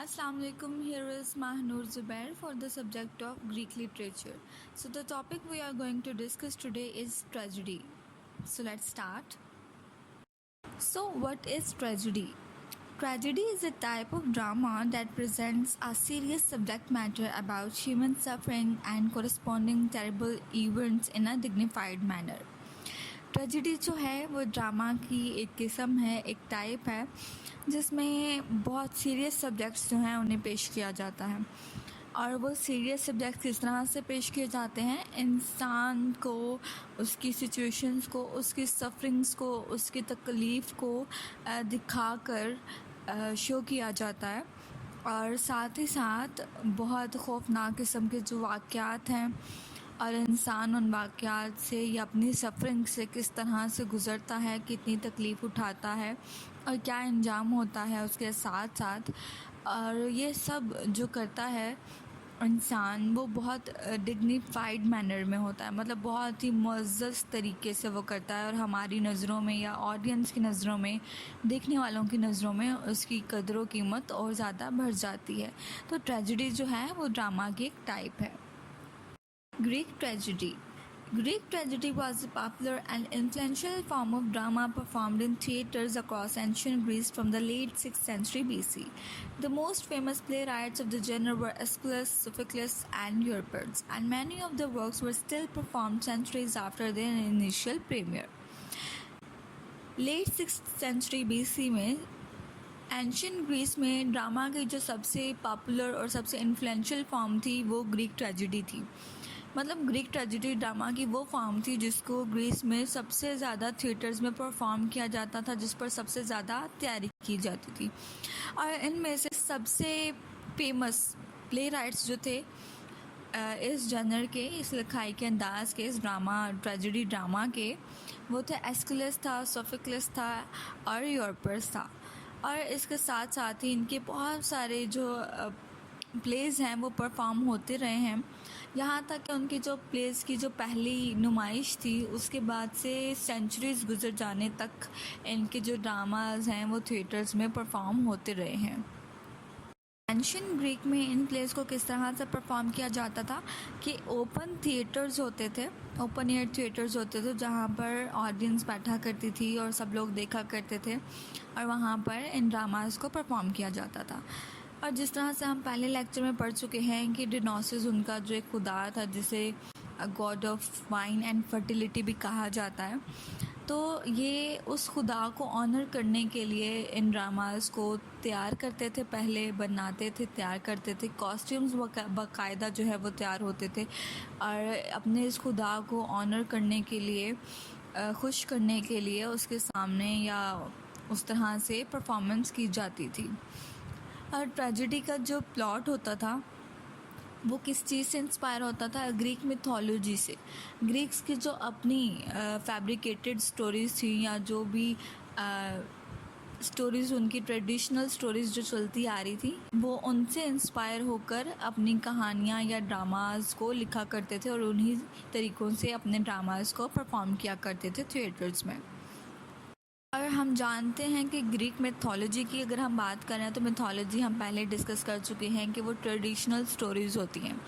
Assalamu alaikum. Here is Mahnur Zubair for the subject of Greek literature. So the topic we are going to discuss today is tragedy. So let's start. So what is tragedy? Tragedy is a type of drama that presents a serious subject matter about human suffering and corresponding terrible events in a dignified manner. Tragedy जो है वो drama की एक किस्म है, एक type है जिसमें बहुत सीरियस सब्जेक्ट्स जो हैं उन्हें पेश किया जाता है। और वो सीरियस सब्जेक्ट्स किस तरह से पेश किए जाते हैं, इंसान को उसकी सिचुएशंस को, उसकी सफरिंग्स को, उसकी तकलीफ़ को दिखाकर शो किया जाता है। और साथ ही साथ बहुत ख़ौफनाक किस्म के जो वाक़यात हैं और इंसान उन वाक़यात से या अपनी सफ़रिंग से किस तरह से गुज़रता है, कितनी तकलीफ़ उठाता है और क्या अंजाम होता है उसके साथ साथ। और ये सब जो करता है इंसान वो बहुत डिग्निफाइड मैनर में होता है, मतलब बहुत ही मुअज़्ज़ज़ तरीके से वो करता है और हमारी नज़रों में या ऑडियंस की नज़रों में, देखने वालों की नज़रों में उसकी कदर कीमत और ज़्यादा बढ़ जाती है। तो ट्रेजिडी जो है वो ड्रामा की एक टाइप है। Greek tragedy. Greek tragedy was a popular and influential form of drama performed in theaters across ancient Greece from the late 6th century BC. The most famous playwrights of the genre were Aeschylus, Sophocles, and Euripides, and many of their works were still performed centuries after their initial premiere. Late 6th century BC में ancient Greece में drama की जो सबसे popular और सबसे influential form थी वो Greek tragedy थी। मतलब ग्रीक ट्रेजिडी ड्रामा की वो फॉर्म थी जिसको ग्रीस में सबसे ज़्यादा थिएटर्स में परफॉर्म किया जाता था, जिस पर सबसे ज़्यादा तैयारी की जाती थी। और इनमें से सबसे फेमस प्ले राइट्स जो थे इस जनर के, इस लिखाई के अंदाज के, इस ड्रामा ट्रेजिडी ड्रामा के, वो थे एस्किलस था, सोफोक्लिस था और यूरोपस था। और इसके साथ साथ ही इनके बहुत सारे जो प्लेज़ हैं वो परफॉर्म होते रहे हैं, यहाँ तक कि उनकी जो प्लेज़ की जो पहली नुमाइश थी उसके बाद से सेंचुरीज़ गुजर जाने तक इनके जो ड्रामाज़ हैं वो थिएटर्स में परफॉर्म होते रहे हैं। एंशियन ग्रीक में इन प्लेस को किस तरह से परफॉर्म किया जाता था कि ओपन थिएटर्स होते थे, ओपन एयर थिएटर्स होते थे जहाँ पर ऑडियंस बैठा करती थी और सब लोग देखा करते थे और वहाँ पर इन ड्रामास को परफॉर्म किया जाता था। और जिस तरह से हम पहले लेक्चर में पढ़ चुके हैं कि डिनोसिस उनका जो एक खुदा था जिसे God of wine and fertility भी कहा जाता है, तो ये उस खुदा को ऑनर करने के लिए इन ड्रामास को तैयार करते थे, पहले बनाते थे, तैयार करते थे, कॉस्ट्यूम्स बाकायदा जो है वो तैयार होते थे और अपने इस खुदा को ऑनर करने के लिए, खुश करने के लिए उसके सामने या उस तरह से परफॉर्मेंस की जाती थी। और ट्रेजिडी का जो प्लॉट होता था वो किस चीज़ से इंस्पायर होता था? ग्रीक मिथोलॉजी से। ग्रीक्स की जो अपनी फैब्रिकेटेड स्टोरीज़ थी या जो भी स्टोरीज़ उनकी ट्रेडिशनल स्टोरीज़ जो चलती आ रही थी वो उनसे इंस्पायर होकर अपनी कहानियाँ या ड्रामास को लिखा करते थे और उन्हीं तरीक़ों से अपने ड्रामास को परफॉर्म किया करते थे थिएटर्स में। और हम जानते हैं कि ग्रीक मिथोलॉजी की अगर हम बात करें तो मिथोलॉजी हम पहले डिस्कस कर चुके हैं कि वो ट्रेडिशनल स्टोरीज़ होती हैं।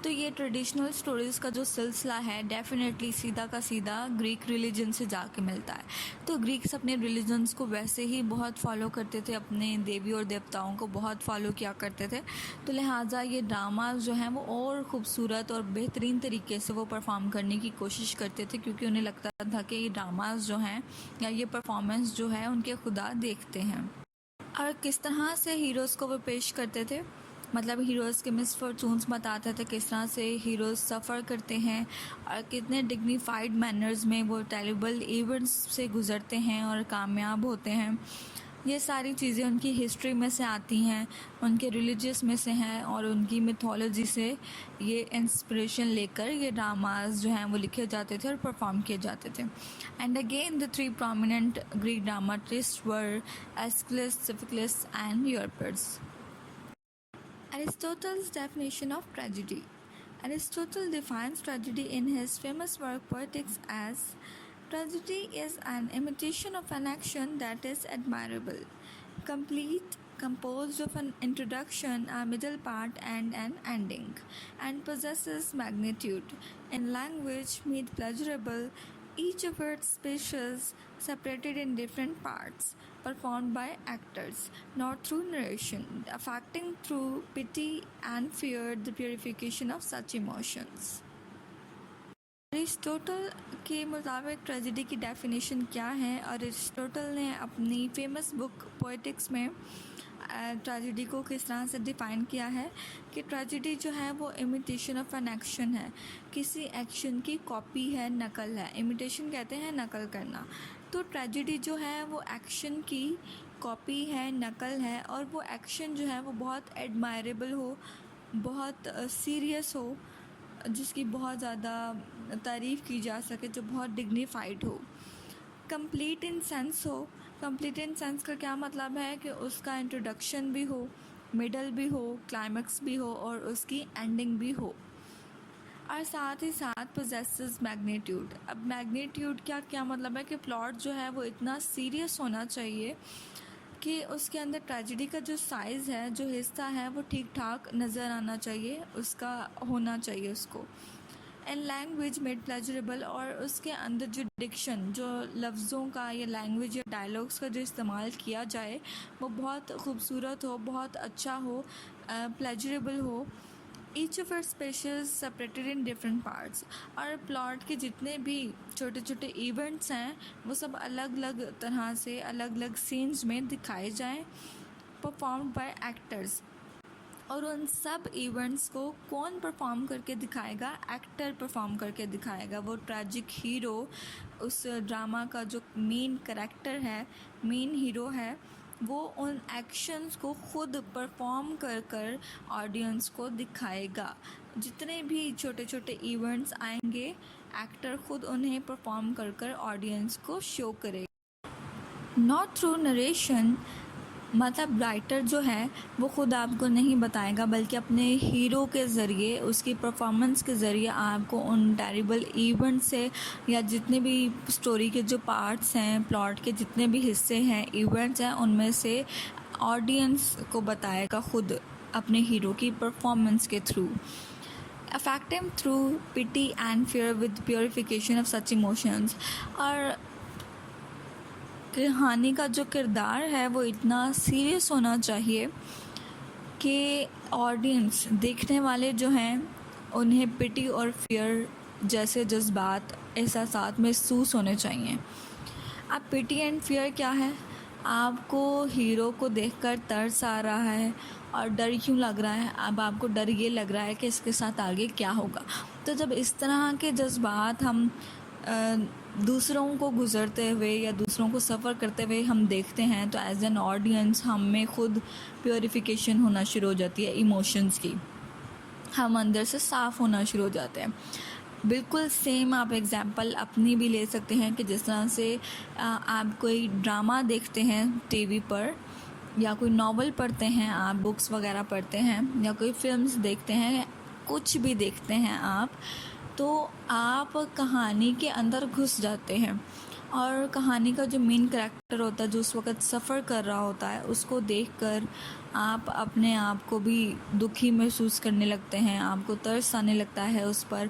तो ये ट्रेडिशनल स्टोरीज़ का जो सिलसिला है डेफिनेटली सीधा का सीधा ग्रीक रिलीजन से जाके मिलता है। तो ग्रीक्स अपने रिलीजन्स को वैसे ही बहुत फॉलो करते थे, अपने देवी और देवताओं को बहुत फॉलो किया करते थे। तो लिहाजा ये ड्रामाज जो हैं वो और ख़ूबसूरत और बेहतरीन तरीके से वो परफॉर्म करने की कोशिश करते थे, क्योंकि उन्हें लगता था कि ये ड्रामाज जो हैं या ये परफॉर्मेंस जो है उनके खुदा देखते हैं। और किस तरह से हीरोज़ को वो पेश करते थे, मतलब हीरोज़ के मिसफॉर्चून्स बताते थे, किस तरह से हीरोज़ सफ़र करते हैं और कितने डिग्निफाइड मैनर्स में वो टेरिबल इवेंट्स से गुज़रते हैं और कामयाब होते हैं। ये सारी चीज़ें उनकी हिस्ट्री में से आती हैं, उनके रिलीजियस में से हैं और उनकी मिथोलॉजी से ये इंस्पिरेशन लेकर ये ड्रामास जो हैं वो लिखे जाते थे और परफॉर्म किए जाते थे। And again the three prominent Greek dramatist were Aeschylus, Sophocles and Euripides. Aristotle's definition of tragedy. Aristotle defines tragedy in his famous work Poetics as tragedy is an imitation of an action that is admirable, complete, composed of an introduction, a middle part, and an ending, and possesses magnitude. In language made pleasurable, each of its species separated in different parts, performed by actors, not through narration, affecting through pity and fear the purification of such emotions. Aristotle के मुताबिक tragedy की definition क्या है? Aristotle ने अपनी famous book poetics में tragedy को किस तरह से डिफ़ाइन किया है कि ट्रेजेडी जो है वो इमिटेशन ऑफ एन एक्शन है, किसी एक्शन की कॉपी है, नकल है। इमिटेशन कहते हैं नकल करना। तो ट्रेजेडी जो है वो एक्शन की कॉपी है, नकल है, और वो एक्शन जो है वो बहुत एडमायरेबल हो, बहुत सीरियस हो, जिसकी बहुत ज़्यादा तारीफ़ की जा सके, जो बहुत डिग्निफाइड हो, कंप्लीट इन सेंस हो। कंप्लीट इन सेंस का क्या मतलब है कि उसका इंट्रोडक्शन भी हो, मिडल भी हो, क्लाइमैक्स भी हो और उसकी एंडिंग भी हो, और साथ ही साथ पोजेसेस मैग्नीट्यूड। अब मैग्नीट्यूड क्या क्या मतलब है कि प्लॉट जो है वो इतना सीरियस होना चाहिए कि उसके अंदर ट्रेजेडी का जो साइज़ है, जो हिस्सा है, वो ठीक ठाक नज़र आना चाहिए, उसका होना चाहिए उसको। एंड लैंग्वेज मेड प्लेजरेबल, और उसके अंदर जो डिक्शन, जो लफ्ज़ों का या लैंग्वेज या डायलॉग्स का जो इस्तेमाल किया जाए वो बहुत खूबसूरत हो, बहुत अच्छा हो, प्लेजरेबल हो। Each of our specials separated in different parts, और प्लॉट के जितने भी छोटे छोटे इवेंट्स हैं वो सब अलग अलग तरह से अलग अलग सीन्स में दिखाए जाएं, परफॉर्म्ड बाय एक्टर्स। और उन सब इवेंट्स को कौन परफॉर्म करके दिखाएगा? एक्टर परफॉर्म करके दिखाएगा। वो ट्रैजिक हीरो, उस ड्रामा का जो मेन कैरेक्टर है, मेन हीरो है, वो उन एक्शंस को खुद परफॉर्म कर कर ऑडियंस को दिखाएगा। जितने भी छोटे छोटे इवेंट्स आएंगे, एक्टर खुद उन्हें परफॉर्म कर कर ऑडियंस को शो करेगा। नॉट थ्रू नरेशन, मतलब राइटर जो है वो खुद आपको नहीं बताएगा, बल्कि अपने हीरो के ज़रिए, उसकी परफॉर्मेंस के ज़रिए आपको उन टेरिबल इवेंट से या जितने भी स्टोरी के जो पार्ट्स हैं, प्लॉट के जितने भी हिस्से हैं, इवेंट्स हैं, उनमें से ऑडियंस को बताएगा खुद अपने हीरो की परफॉर्मेंस के through. Affecting through pity and fear with purification of such emotions, और कहानी का जो किरदार है वो इतना सीरियस होना चाहिए कि ऑडियंस, देखने वाले जो हैं, उन्हें पिटी और फियर जैसे जज्बात, एहसासात महसूस होने चाहिए। अब पिटी एंड फियर क्या है? आपको हीरो को देखकर तरस आ रहा है और डर क्यों लग रहा है? अब आपको डर ये लग रहा है कि इसके साथ आगे क्या होगा। तो जब इस तरह के जज्बात हम दूसरों को गुज़रते हुए या दूसरों को सफ़र करते हुए हम देखते हैं, तो एज एन ऑडियंस हम में खुद प्योरिफिकेशन होना शुरू हो जाती है इमोशंस की, हम अंदर से साफ़ होना शुरू हो जाते हैं। बिल्कुल सेम आप एग्ज़ाम्पल अपनी भी ले सकते हैं कि जिस तरह से आप कोई ड्रामा देखते हैं टीवी पर, या कोई नावल पढ़ते हैं आप, बुक्स वगैरह पढ़ते हैं, या कोई फिल्म्स देखते हैं, कुछ भी देखते हैं आप, तो आप कहानी के अंदर घुस जाते हैं, और कहानी का जो मेन कैरेक्टर होता है, जो उस वक़्त सफ़र कर रहा होता है, उसको देखकर आप अपने आप को भी दुखी महसूस करने लगते हैं, आपको तरस आने लगता है उस पर।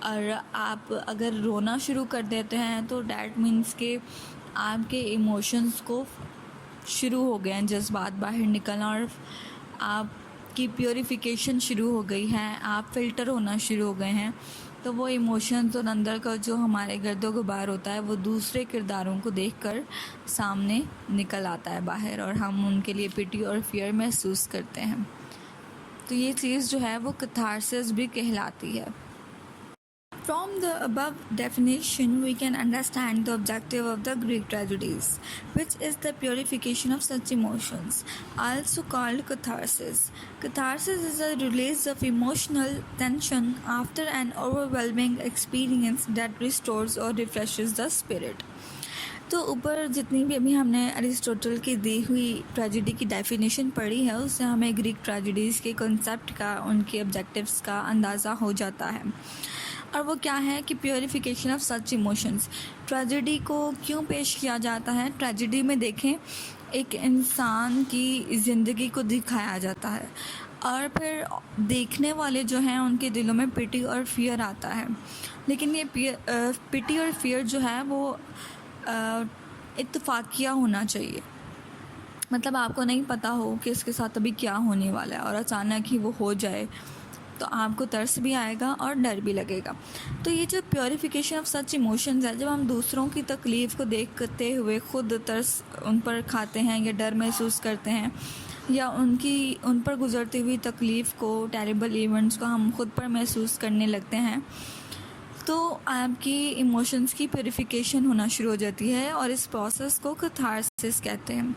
और आप अगर रोना शुरू कर देते हैं तो डैट मीन्स के आपके इमोशंस को शुरू हो गए हैं जज्बात बाहर निकलना, और आपकी प्योरिफिकेशन शुरू हो गई है, आप फ़िल्टर होना शुरू हो गए हैं। तो वो इमोशंस और अंदर का जो हमारे गर्दो गुबार होता है वो दूसरे किरदारों को देखकर सामने निकल आता है बाहर, और हम उनके लिए पिटी और फियर महसूस करते हैं। तो ये चीज़ जो है वो कैथारसिस भी कहलाती है। From the above definition, we can understand the objective of the Greek tragedies, which is the purification of such emotions, also called catharsis. Catharsis is a release of emotional tension after an overwhelming experience that restores or refreshes the spirit. तो ऊपर जितनी भी अभी हमने Aristotle की दी हुई tragedy की definition पढ़ी है, उससे हमें ग्रीक ट्रेजेडीज़ के कॉन्सेप्ट का, उनके ऑब्जेक्टिव्स का अंदाज़ा हो जाता है। और वो क्या है कि purification of such emotions. Tragedy को क्यों पेश किया जाता है? ट्रेजेडी में देखें, एक इंसान की ज़िंदगी को दिखाया जाता है और फिर देखने वाले जो हैं उनके दिलों में पिटी और फियर आता है। लेकिन ये पिटी और फियर जो है वो इत्तफाकिया होना चाहिए। मतलब आपको नहीं पता हो कि इसके साथ अभी क्या होने वाला है और अचानक ही वो हो जाए तो आपको तरस भी आएगा और डर भी लगेगा। तो ये जो प्योरिफिकेशन ऑफ सच इमोशंस है, जब हम दूसरों की तकलीफ़ को देखते हुए खुद तरस उन पर खाते हैं या डर महसूस करते हैं या उन पर गुजरती हुई तकलीफ़ को, टेरिबल इवेंट्स को हम खुद पर महसूस करने लगते हैं, तो आपकी इमोशंस की प्योरिफिकेशन होना शुरू हो जाती है और इस प्रोसेस को कैथारसिस कहते हैं।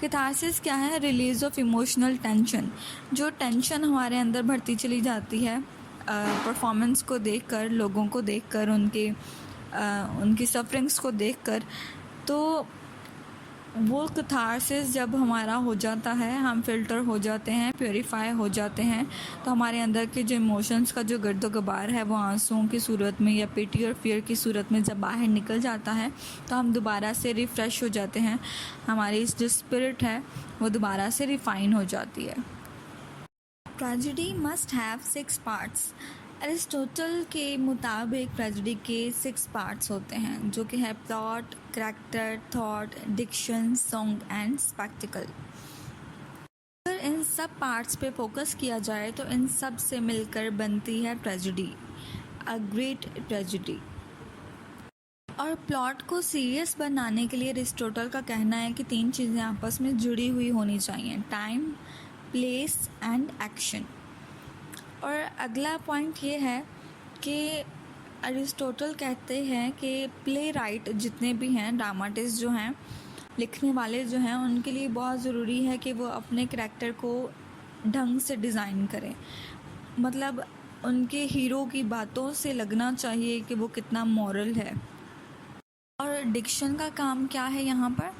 कैथारसिस क्या है? Release of emotional tension. जो टेंशन हमारे अंदर बढ़ती चली जाती है परफॉर्मेंस को देखकर, लोगों को देखकर, उनकी सफरिंग्स को देखकर, तो वो कैथारसिस जब हमारा हो जाता है, हम फ़िल्टर हो जाते हैं, प्योरीफाई हो जाते हैं, तो हमारे अंदर के जो इमोशंस का जो गर्दो गुबार है वो आंसुओं की सूरत में या पिटी और फियर की सूरत में जब बाहर निकल जाता है तो हम दोबारा से रिफ़्रेश हो जाते हैं। हमारी जो स्पिरिट है वो दोबारा से रिफ़ाइन हो जाती है। Tragedy must have 6 parts. Aristotle के मुताबिक ट्रेजेडी के 6 पार्ट्स होते हैं, जो कि है plot, character, thought, diction, song and spectacle. अगर इन सब पार्ट्स पे फोकस किया जाए तो इन सब से मिलकर बनती है ट्रेजेडी, अ ग्रेट ट्रेजेडी। और प्लॉट को सीरियस बनाने के लिए अरिस्टोटल का कहना है कि 3 चीज़ें आपस में जुड़ी हुई होनी चाहिए: टाइम, प्लेस एंड एक्शन। और अगला पॉइंट ये है कि अरिस्टोटल कहते हैं कि प्ले राइट जितने भी हैं, ड्रामाटिस्ट जो हैं, लिखने वाले जो हैं, उनके लिए बहुत ज़रूरी है कि वो अपने करैक्टर को ढंग से डिज़ाइन करें। मतलब उनके हीरो की बातों से लगना चाहिए कि वो कितना मॉरल है। और डिक्शन का काम क्या है यहाँ पर?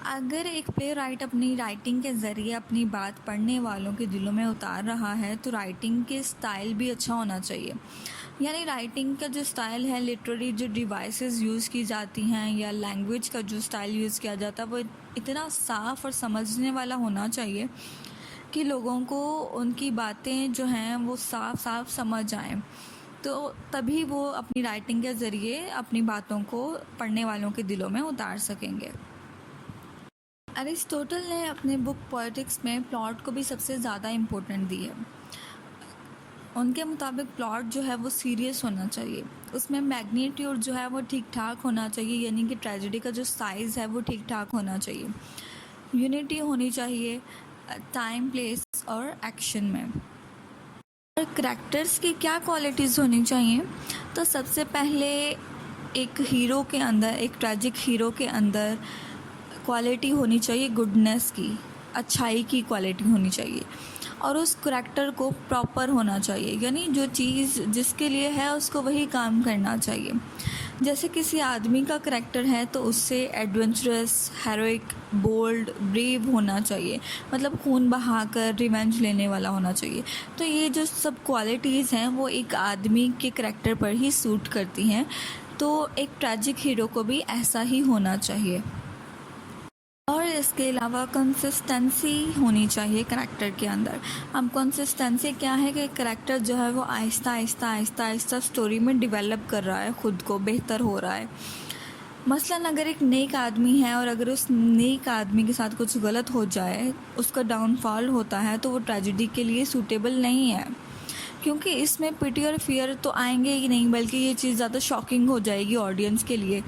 अगर एक प्ले राइट अपनी राइटिंग के ज़रिए अपनी बात पढ़ने वालों के दिलों में उतार रहा है तो राइटिंग के स्टाइल भी अच्छा होना चाहिए। यानी राइटिंग का जो स्टाइल है, लिटरेरी जो डिवाइसेस यूज़ की जाती हैं या लैंग्वेज का जो स्टाइल यूज़ किया जाता है वो इतना साफ़ और समझने वाला होना चाहिए कि लोगों को उनकी बातें जो हैं वो साफ साफ समझ आएँ। तो तभी वो अपनी राइटिंग के ज़रिए अपनी बातों को पढ़ने वालों के दिलों में उतार सकेंगे। अरिस्टोटल ने अपने बुक पॉलिटिक्स में प्लॉट को भी सबसे ज़्यादा इम्पोर्टेंट दी है। उनके मुताबिक प्लॉट जो है वो सीरियस होना चाहिए, उसमें मैग्नीट्यूड जो है वो ठीक ठाक होना चाहिए, यानी कि ट्रेजेडी का जो साइज़ है वो ठीक ठाक होना चाहिए। यूनिटी होनी चाहिए टाइम, प्लेस और एक्शन में। और करैक्टर्स की क्या क्वालिटीज़ होनी चाहिए? तो सबसे पहले एक हीरो के अंदर, एक ट्रैजिक हीरो के अंदर क्वालिटी होनी चाहिए गुडनेस की, अच्छाई की क्वालिटी होनी चाहिए। और उस करैक्टर को प्रॉपर होना चाहिए, यानी जो चीज़ जिसके लिए है उसको वही काम करना चाहिए। जैसे किसी आदमी का करैक्टर है तो उससे एडवेंचरस, हेरोइक, बोल्ड, ब्रेव होना चाहिए, मतलब खून बहाकर रिवेंज लेने वाला होना चाहिए। तो ये जो सब क्वालिटीज़ हैं वो एक आदमी के करैक्टर पर ही सूट करती हैं। तो एक ट्रैजिक हीरो को भी ऐसा ही होना चाहिए। और इसके अलावा कंसिस्टेंसी होनी चाहिए करैक्टर के अंदर। अब कंसिस्टेंसी क्या है कि करैक्टर जो है वो आहिस्ता आहिस्ता स्टोरी में डेवलप कर रहा है, ख़ुद को बेहतर हो रहा है। मसलन अगर एक नेक आदमी है और अगर उस नेक आदमी के साथ कुछ गलत हो जाए, उसका डाउनफॉल होता है, तो वो ट्रेजेडी के लिए सूटेबल नहीं है, क्योंकि इसमें पिटी और फियर तो आएंगे ही नहीं, बल्कि ये चीज़ ज़्यादा शॉकिंग हो जाएगी ऑडियंस के लिए।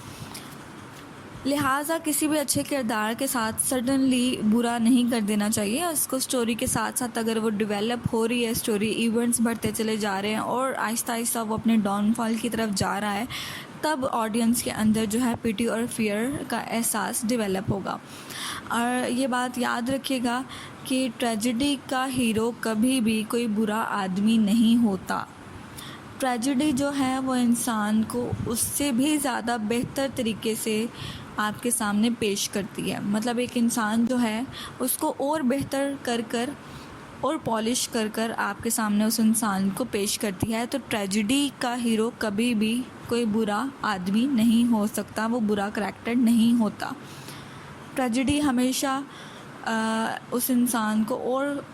लिहाजा किसी भी अच्छे किरदार के साथ सडनली बुरा नहीं कर देना चाहिए। उसको स्टोरी के साथ साथ अगर वो डेवलप हो रही है, स्टोरी इवेंट्स बढ़ते चले जा रहे हैं और आहिस्ता आहिस्ता वो अपने डाउनफॉल की तरफ जा रहा है, तब ऑडियंस के अंदर जो है पिटी और फियर का एहसास डेवलप होगा। और ये बात याद रखिएगा कि ट्रेजेडी का हीरो कभी भी कोई बुरा आदमी नहीं होता। ट्रेजेडी जो है वो इंसान को उससे भी ज़्यादा बेहतर तरीके से आपके सामने पेश करती है। मतलब एक इंसान जो है उसको और बेहतर कर और पॉलिश कर आपके सामने उस इंसान को पेश करती है। तो ट्रेजेडी का हीरो कभी भी कोई बुरा आदमी नहीं हो सकता, वो बुरा करैक्टर नहीं होता। ट्रेजेडी हमेशा उस इंसान को और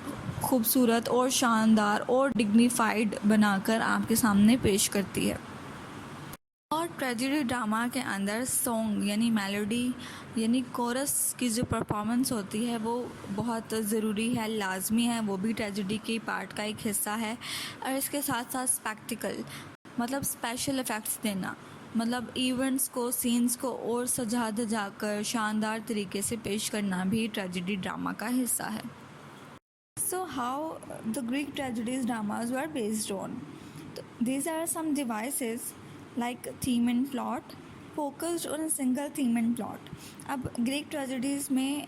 खूबसूरत और शानदार और डिग्निफाइड बनाकर आपके सामने पेश करती है। और ट्रेजेडी ड्रामा के अंदर सॉन्ग यानी मेलोडी यानी कोरस की जो परफॉर्मेंस होती है वो बहुत ज़रूरी है, लाजमी है, वो भी ट्रेजेडी के पार्ट का एक हिस्सा है। और इसके साथ साथ स्पेक्टिकल मतलब स्पेशल इफ़ेक्ट्स देना, मतलब इवेंट्स को, सीन्स को और सजा धजा कर शानदार तरीके से पेश करना भी ट्रेजेडी ड्रामा का हिस्सा है। So how the Greek tragedies dramas were based on? These are some devices like theme and plot focused on a single theme and plot. अब ग्रीक ट्रेजेडीज़ में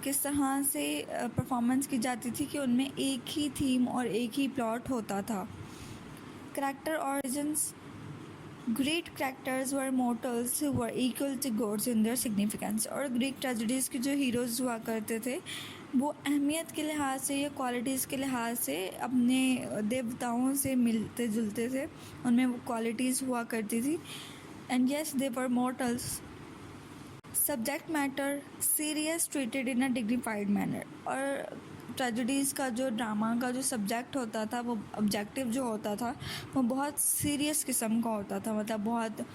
किस तरह से परफॉर्मेंस की जाती थी कि उनमें एक ही थीम और एक ही प्लॉट होता था। Character origins, great characters were mortals were equal to gods in their significance. और ग्रीक ट्रेजेडीज़ के जो हीरोज़ हुआ करते थे वो अहमियत के लिहाज से या क्वालिटीज़ के लिहाज से अपने देवताओं से मिलते जुलते थे, उनमें वो क्वालिटीज़ हुआ करती थी। And yes they were mortals. Subject matter serious treated in a dignified manner. और ट्रेजेडीज़ का जो ड्रामा का जो सब्जेक्ट होता था वो ऑब्जेक्टिव जो होता था वो बहुत सीरियस किस्म का होता था, मतलब बहुत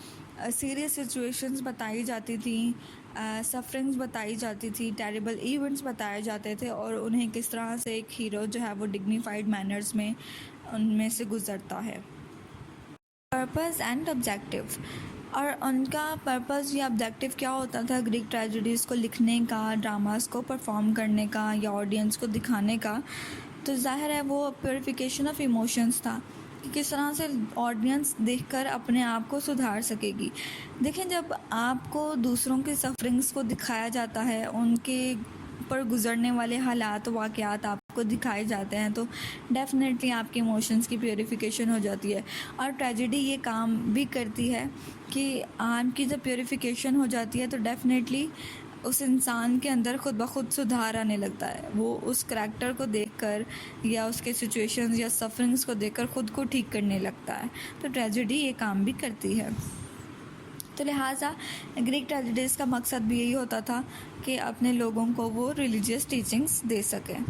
सीरियस सिचुएशंस बताई जाती थी, सफरिंग्स बताई जाती थी, टेरिबल इवेंट्स बताए जाते थे और उन्हें किस तरह से एक हीरो जो है वो डिग्निफाइड मैनर्स में उनमें से गुजरता है। पर्पस एंड ऑब्जेक्टिव, और उनका पर्पस या ऑब्जेक्टिव क्या होता था ग्रीक ट्रेजेडीज़ को लिखने का, ड्रामास को परफॉर्म करने का या ऑडियंस को दिखाने का? तो जाहिर है वो प्योरिफिकेशन ऑफ इमोशंस था कि किस तरह से ऑडियंस देखकर अपने आप को सुधार सकेगी। देखें, जब आपको दूसरों की सफरिंग्स को दिखाया जाता है, उनके पर गुजरने वाले हालात वाक़यात आपको दिखाए जाते हैं तो डेफ़िनेटली आपके इमोशंस की प्योरिफिकेशन हो जाती है। और ट्रेजेडी ये काम भी करती है कि आपकी जब प्योरिफिकेशन हो जाती है तो डेफ़िनेटली उस इंसान के अंदर खुद ब खुद सुधार आने लगता है। वो उस करैक्टर को देखकर या उसके सिचुएशंस या सफरिंग्स को देखकर खुद को ठीक करने लगता है। तो ट्रेजेडी ये काम भी करती है। तो लिहाजा ग्रीक ट्रेजेडीज़ का मकसद भी यही होता था कि अपने लोगों को वो रिलीजियस टीचिंग्स दे सकें।